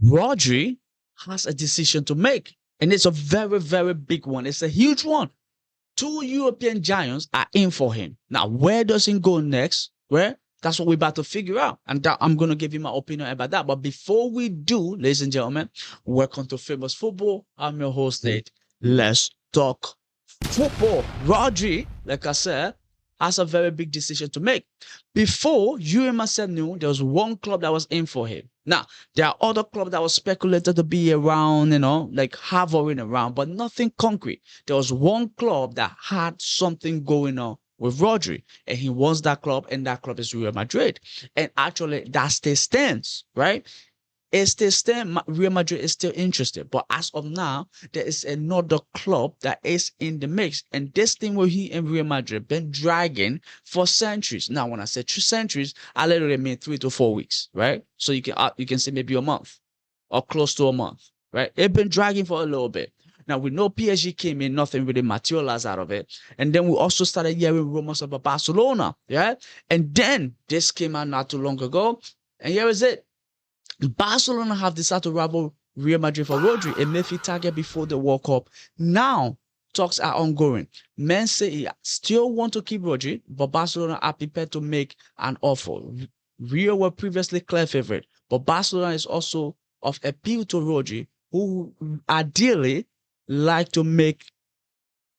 Rodri has a decision to make, and it's a very, very big one. It's a huge one. Two European giants are in for him. Now, where does he go next? Where? That's what we're about to figure out. And I'm going to give you my opinion about that. But before we do, ladies and gentlemen, welcome to Famous Football. I'm your host, Nate. Let's talk football. Rodri, like I said, has a very big decision to make. Before, you and myself knew there was one club that was in for him. Now, there are other clubs that were speculated to be around, like hovering around, but nothing concrete. There was one club that had something going on with Rodri, and he wants that club, and that club is Real Madrid. And actually, that still stands, right? It's still stand. Real Madrid is still interested, but as of now, there is another club that is in the mix, and this thing where he and Real Madrid been dragging for centuries. Now, when I say 2 centuries, I literally mean 3 to 4 weeks, right? So you can say maybe a month or close to a month, right? It's been dragging for a little bit. Now we know PSG came in, nothing really materialized out of it, and then we also started hearing rumors about Barcelona, yeah. And then this came out not too long ago, and here is it. Barcelona have decided to rival Real Madrid for Rodri, a midfield target before the World Cup. Now, talks are ongoing. Man City still want to keep Rodri, but Barcelona are prepared to make an offer. Real were previously clear favorite, but Barcelona is also of appeal to Rodri, who ideally like to make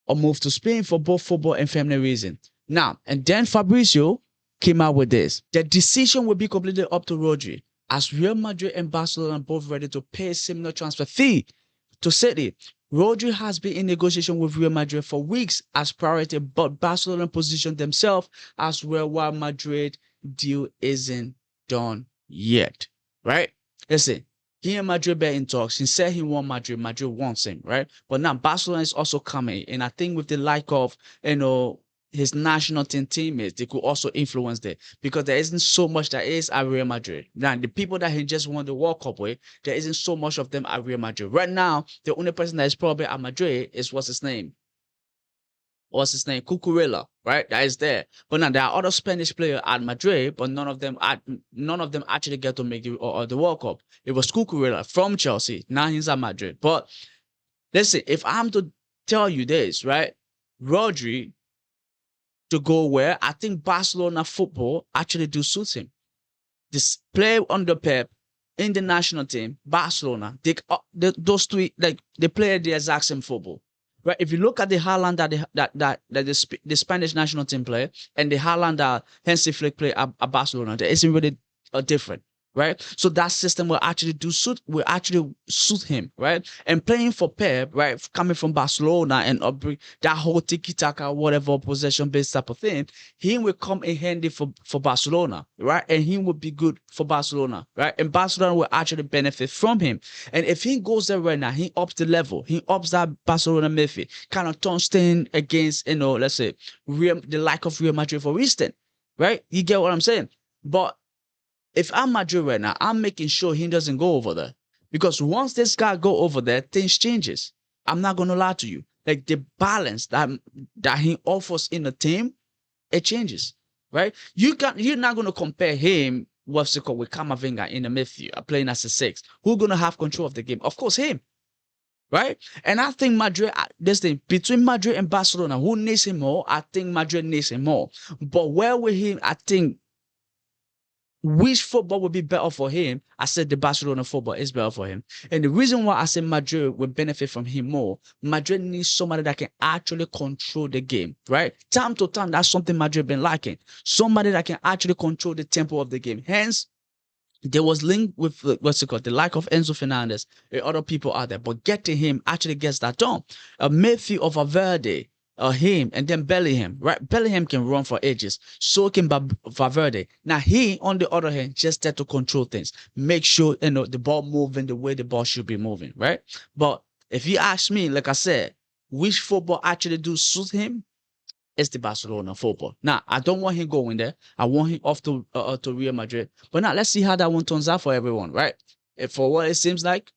a move to Spain for both football and family reasons. Now, and then Fabrizio came out with this. The decision will be completely up to Rodri, as Real Madrid and Barcelona are both ready to pay a similar transfer fee to City. Rodri has been in negotiation with Real Madrid for weeks as priority, but Barcelona positioned themselves as well while Madrid deal isn't done yet, right? Listen, he and Madrid been in talks. He said he wants Madrid. Madrid wants him, right? But now Barcelona is also coming, and I think with the like of, his national team teammates, they could also influence there, because there isn't so much that is at Real Madrid. Now, the people that he just won the World Cup with, there isn't so much of them at Real Madrid. Right now, the only person that is probably at Madrid is what's his name? Cucurella, right? That is there. But now there are other Spanish players at Madrid, but none of them actually get to make the World Cup. It was Cucurella from Chelsea. Now he's at Madrid. But listen, if I'm to tell you this, right? Rodri to go where, I think Barcelona football actually do suit him. This play under Pep in the national team, Barcelona, those three, like, they play the exact same football. Right? If you look at the Haaland that the Spanish national team play and the Haaland that Hansi Flick play at Barcelona, there isn't really different. Right? So that system will actually suit him, right? And playing for Pep, right, coming from Barcelona and that whole tiki-taka, whatever, possession-based type of thing, he will come in handy for Barcelona, right? And he will be good for Barcelona, right? And Barcelona will actually benefit from him. And if he goes there right now, he ups the level, he ups that Barcelona midfield, kind of turns things against, let's say, the like of Real Madrid, for instance, right? You get what I'm saying? But if I'm Madrid right now, I'm making sure he doesn't go over there. Because once this guy go over there, things changes. I'm not going to lie to you. Like, the balance that he offers in the team, it changes, right? You're not going to compare him with Camavinga in the midfield, playing as a 6. Who's going to have control of the game? Of course, him, right? And I think Madrid, this thing, between Madrid and Barcelona, who needs him more? I think Madrid needs him more. But where with him, I think, which football would be better for him? I said the Barcelona football is better for him. And the reason why I said Madrid will benefit from him more, Madrid needs somebody that can actually control the game, right? Time to time, that's something Madrid been lacking. Somebody that can actually control the tempo of the game. Hence, there was linked with, the like of Enzo Fernandez and other people out there. But getting him actually gets that done. A midfield of Valverde, him, and then Bellingham, right? Bellingham can run for ages. So can Valverde. Now, he, on the other hand, just there to control things. Make sure, the ball moving the way the ball should be moving, right? But if you ask me, like I said, which football actually do suit him, it's the Barcelona football. Now, I don't want him going there. I want him off to Real Madrid. But now, let's see how that one turns out for everyone, right? If for what it seems like,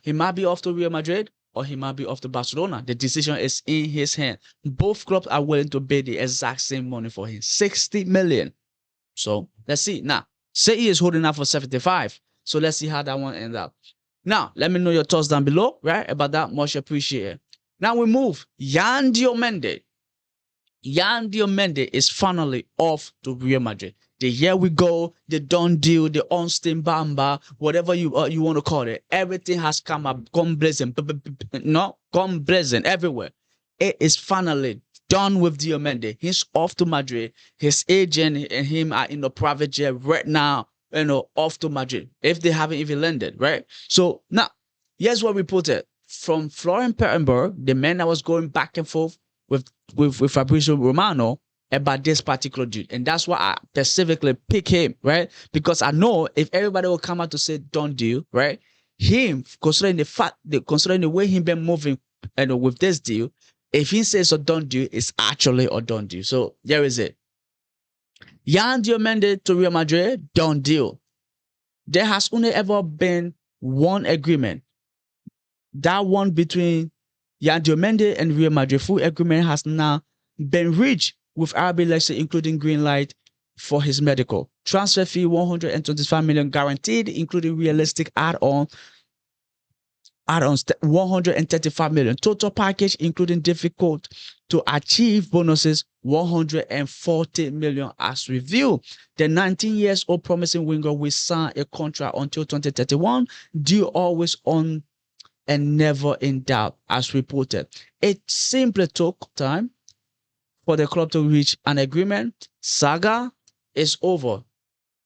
he might be off to Real Madrid, or he might be off to Barcelona. The decision is in his hand. Both clubs are willing to pay the exact same money for him, 60 million. So let's see. Now, City is holding out for 75. So let's see how that one ends up. Now, let me know your thoughts down below, right? About that, much appreciated. Now we move. Yan Diomande. Yan Diomande is finally off to Real Madrid. The here we go, the done deal, the on-steam bamba, whatever you want to call it. Everything has come up, gone blazing, no, gone blazing everywhere. It is finally done with Diomande. He's off to Madrid. His agent and him are in the private jet right now, off to Madrid. If they haven't even landed, right? So now, here's what we put it from Florian Plettenberg, the man that was going back and forth with Fabrizio Romano about this particular dude. And that's why I specifically pick him, right? Because I know if everybody will come out to say don't deal, right? Him, considering the way he been moving with this deal, if he says a done deal, it's actually a done deal. So there is it. Yan Diomande to Real Madrid, done deal. There has only ever been one agreement. That one between Yan Diomande and Real Madrid. Full agreement has now been reached with RB Leipzig, including green light for his medical. Transfer fee 125 million guaranteed, including realistic add-ons 135 million. Total package, including difficult to achieve bonuses, 140 million as reviewed. The 19 years old promising winger will sign a contract until 2031, due always on and never in doubt, as reported. It simply took time for the club to reach an agreement. Saga is over.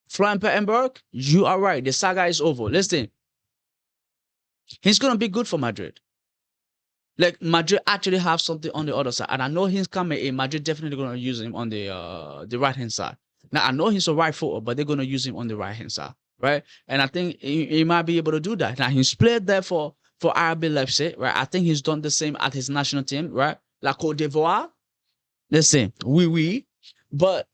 Florian Plettenberg, you are right. The saga is over. Listen, he's going to be good for Madrid. Like, Madrid actually have something on the other side. And I know he's coming in. Madrid definitely going to use him on the right-hand side. Now, I know he's a right footer, but they're going to use him on the right-hand side, right? And I think he might be able to do that. Now, he's played there for RB Leipzig, right? I think he's done the same at his national team, right? La Côte d'Ivoire. Listen, oui. But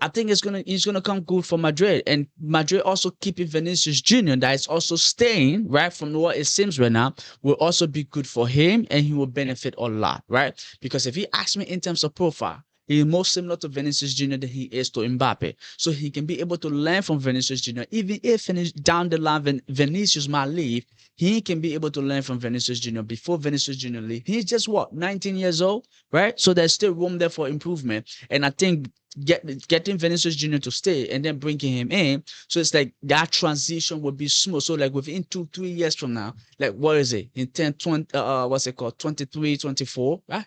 I think he's gonna come good for Madrid, and Madrid also keeping Vinicius Jr. that is also staying, right, from what it seems right now, will also be good for him, and he will benefit a lot, right? Because if he asks me in terms of profile, he is more similar to Vinicius Jr. than he is to Mbappe. So he can be able to learn from Vinicius Jr. Even if down the line Vinicius might leave, he can be able to learn from Vinicius Jr. before Vinicius Jr. leave. He's just 19 years old, right? So there's still room there for improvement. And I think getting Vinicius Jr. to stay and then bringing him in, so it's like that transition would be smooth. So like within 2-3 years from now, like what is it? In 10, 20, what's it called? 23, 24, right?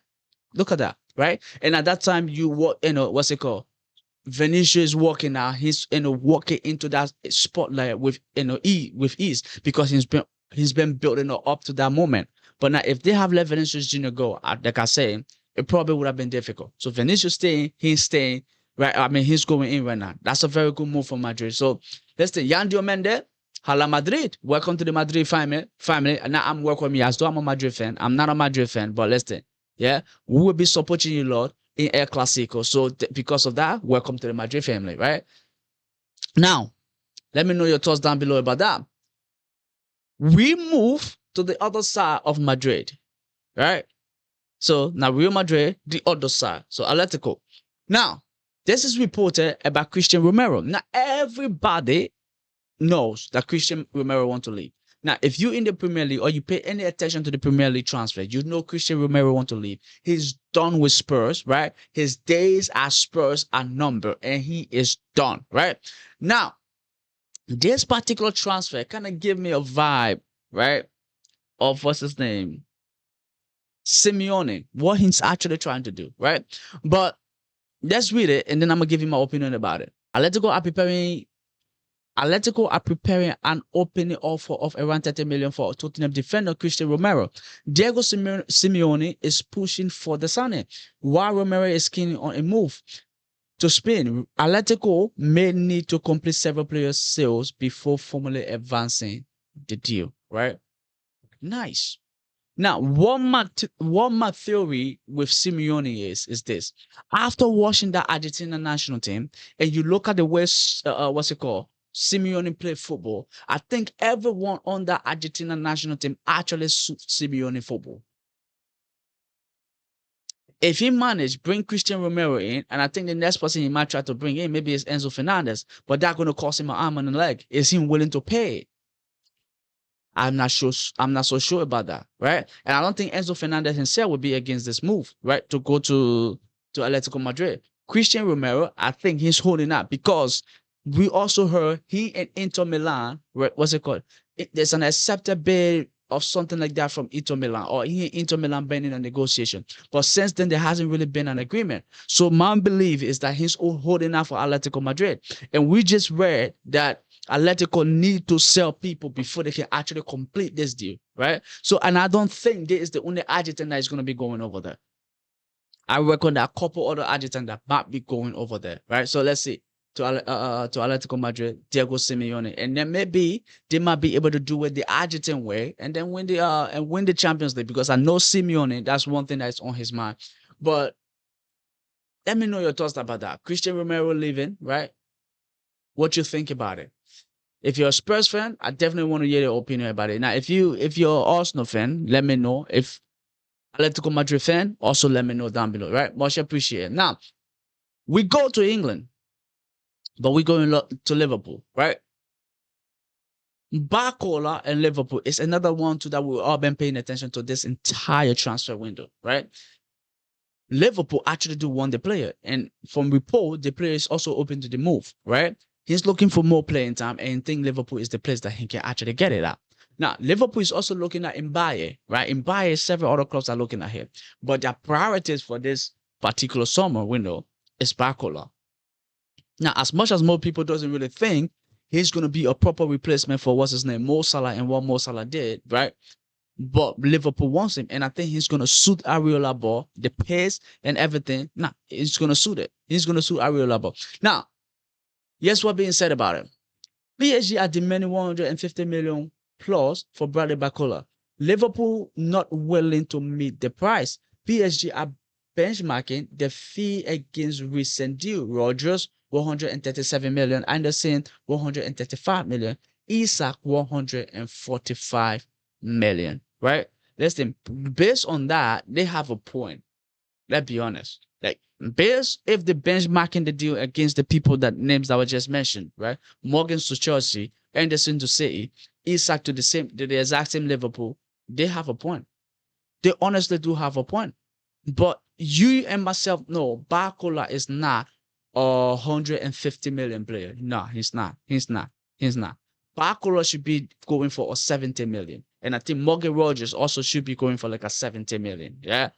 Look at that, right? And at that time, what's it called? Vinicius is walking now. He's walking into that spotlight with ease because he's been building up to that moment. But now, if they have let Vinicius Jr. go, like I say, it probably would have been difficult. So Vinicius staying, he's staying, right? I mean, he's going in right now. That's a very good move for Madrid. So let's say Yan Diomande, Hala Madrid. Welcome to the Madrid family. Now I'm welcome me as though I'm a Madrid fan. I'm not a Madrid fan, but listen, yeah, we will be supporting you, Lord, in El Clasico. So because of that, welcome to the Madrid family, right? Now, let me know your thoughts down below about that. We move to the other side of Madrid, right? So now Real Madrid, the other side. So Atletico. Now, this is reported about Cristian Romero. Now, everybody knows that Cristian Romero wants to leave. Now, if you're in the Premier League or you pay any attention to the Premier League transfer, you know Cristian Romero wants to leave. He's done with Spurs, right? His days at Spurs are numbered, and he is done, right? Now, this particular transfer kind of give me a vibe, right, of what's his name? Simeone, what he's actually trying to do, right? But let's read it, and then I'm going to give you my opinion about it. Atletico are preparing an opening offer of around 30 million for Tottenham defender Cristian Romero. Diego Simeone is pushing for the signing, while Romero is keen on a move to Spain. Atletico may need to complete several players' sales before formally advancing the deal, right? Nice. Now, what my theory with Simeone is this. After watching the Argentina national team, and you look at the way, Simeone play football, I think everyone on the Argentina national team actually suits Simeone football. If he managed bring Cristian Romero in, and I think the next person he might try to bring in maybe is Enzo Fernandez, but that's going to cost him an arm and a leg. Is he willing to pay? I'm not sure. I'm not so sure about that, right? And I don't think Enzo Fernandez himself would be against this move, right? To go to Atletico Madrid. Cristian Romero, I think he's holding up because we also heard he and Inter Milan, what's it called? There's an accepted bid of something like that from Inter Milan, or he and Inter Milan been in a negotiation. But since then, there hasn't really been an agreement. So my belief is that he's holding out for Atletico Madrid. And we just read that Atletico need to sell people before they can actually complete this deal, right? So, and I don't think this is the only adjutant that is going to be going over there. I reckon that a couple other adjutants that might be going over there, right? So let's see. To Atletico Madrid, Diego Simeone, and then maybe they might be able to do it the adjutant way, and then win the Champions League. Because I know Simeone, that's one thing that's on his mind. But let me know your thoughts about that. Cristian Romero leaving, right? What you think about it? If you're a Spurs fan, I definitely want to hear your opinion about it. Now, if you're an Arsenal fan, let me know. If Atletico Madrid fan, also let me know down below, right? Much appreciated. Now, we go to England. But we're going to Liverpool, right? Barcola and Liverpool is another one too that we've all been paying attention to this entire transfer window, right? Liverpool actually do want the player, and from report, the player is also open to the move, right? He's looking for more playing time, and think Liverpool is the place that he can actually get it at. Now, Liverpool is also looking at Mbaye, right? Mbaye, several other clubs are looking at him, but their priorities for this particular summer window is Barcola. Now, as much as more people doesn't really think he's going to be a proper replacement for what's his name, Mo Salah, and what Mo Salah did, right? But Liverpool wants him, and I think he's going to suit Areola ball, the pace and everything. Nah, he's going to suit it. He's going to suit Areola ball. Now, yes, what being said about it? PSG are demanding 150 million plus for Bradley Barcola. Liverpool not willing to meet the price. PSG are benchmarking the fee against recent deal. Rodgers 137 million, Anderson 135 million, Isak 145 million, right? Listen, based on that, they have a point. Let's be honest. Like, based if the benchmarking the deal against the people that names that were just mentioned, right? Morgan to Chelsea, Anderson to City, Isak to the exact same Liverpool, they have a point. They honestly do have a point. But you and myself know Barcola is not 150 million player. No, he's not. He's not. He's not. Barcola should be going for a 70 million. And I think Morgan Rogers also should be going for like a 70 million. Yeah.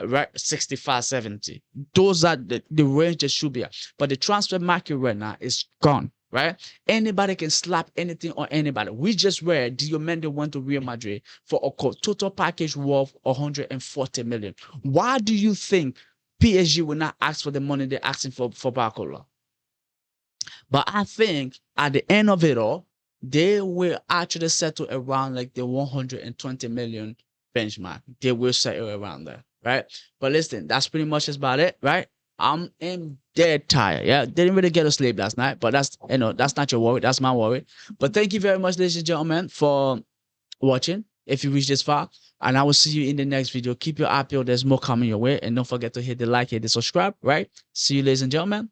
Right. 65, 70. Those are the range that should be at. But the transfer market right now is gone. Right? Anybody can slap anything on anybody. We just read Diomande went to Real Madrid for a total package worth 140 million. Why do you think PSG will not ask for the money they're asking for Barcola? But I think at the end of it all, they will actually settle around like the 120 million benchmark. They will settle around there, right? But listen, that's pretty much about it, right? I'm dead tired. Yeah, didn't really get to sleep last night, but that's that's not your worry. That's my worry. But thank you very much, ladies and gentlemen, for watching. If you reach this far, and I will see you in the next video. Keep your eye peeled. There's more coming your way, and don't forget to hit the like, hit the subscribe. Right? See you, ladies and gentlemen.